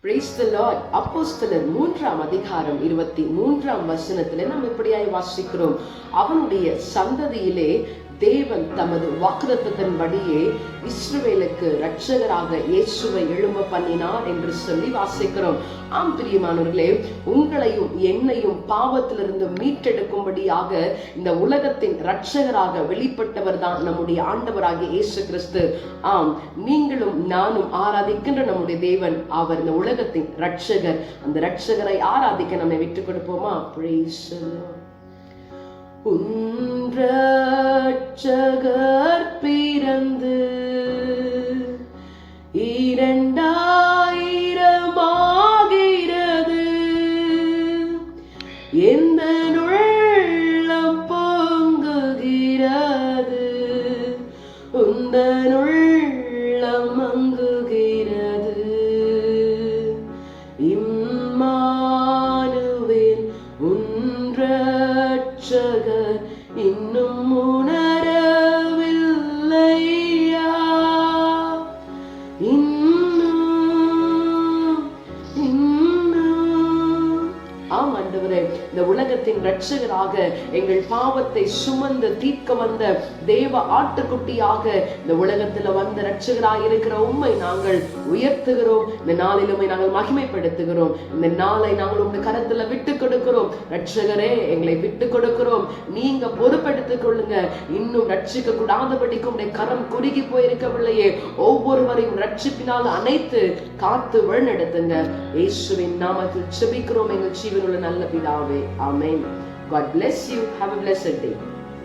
Praise the Lord. அப்போஸ்தலர் 3ஆம் அதிகாரம் 23ஆம் வசனத்திலே நாம் இப்படியாய் வாசிக்கிறோம். அவனுடைய சந்ததியிலே தேவன் தமது வாக்குத்தத்தத்தின்படியே இஸ்ரவேலுக்கு இரட்சகராக இயேசுவை எழும்ப பண்ணினார் என்று சொல்லி வாசிக்கிறோம். ஆம் பிரியமானவர்களே, உங்களையும் என்னையும் பாவத்திலிருந்து மீட்டெடுக்கும்படியாக இந்த உலகத்தின் இரட்சகராக வெளிப்பட்டவர் தான் நம்முடைய ஆண்டவராகிய இயேசு கிறிஸ்து. ஆம், நீங்களும் நானும் ஆராதிக்கின்ற நம்முடைய தேவன் அவர் இந்த உலகத்தின் இரட்சகர். அந்த இரட்சகரை ஆராதிக்க நம்மை விட்டுக் கொடுப்போமா? Praise the Lord. இரட்சகர் பிறந்து 2000 ஆகிறது, எந்த உள்ளம் பொங்குகிறது, உந்தன் உள்ளம் மங்குகிறது. இம்மானுவேல் இரட்சகர் இன்னும் உணரவில்லையா? ஆம் ஆண்டவரே, இந்த உலகத்தின் இரட்சகராக எங்கள் பாவத்தை சுமந்து தீர்க்க வந்த தேவ ஆட்டுக்குட்டியாக இந்த உலகத்துல வந்த இரட்சகராக இருக்கிற உம்மை நாங்கள் உயர்த்துகிறோம். இந்த நாளிலுமே நாங்கள் மகிமைப்படுத்துகிறோம். இந்த நாளை நாங்கள் உங்க கரத்துல விட்டு கொடுக்கிறோம். இரட்சகரே, எங்களை விட்டு கொடுக்கிறோம். நீங்க பொறுப்பெடுத்துக் கொள்ளுங்க. இன்னும் ரட்சிக்க கூடாதபடிக்கும் உடைய கரம் குறுகி போயிருக்கவில்லையே, ஒவ்வொருவரையும் ரட்சிப்பினால் அனைத்து காத்து வழிநடத்துங்க. இயேசுவின் நாமத்தில் ஜெபிக்கிறோம் எங்கள் ஜீவனுள்ள நல்ல பிதாவே. ஆமென். God bless you. Have a blessed day.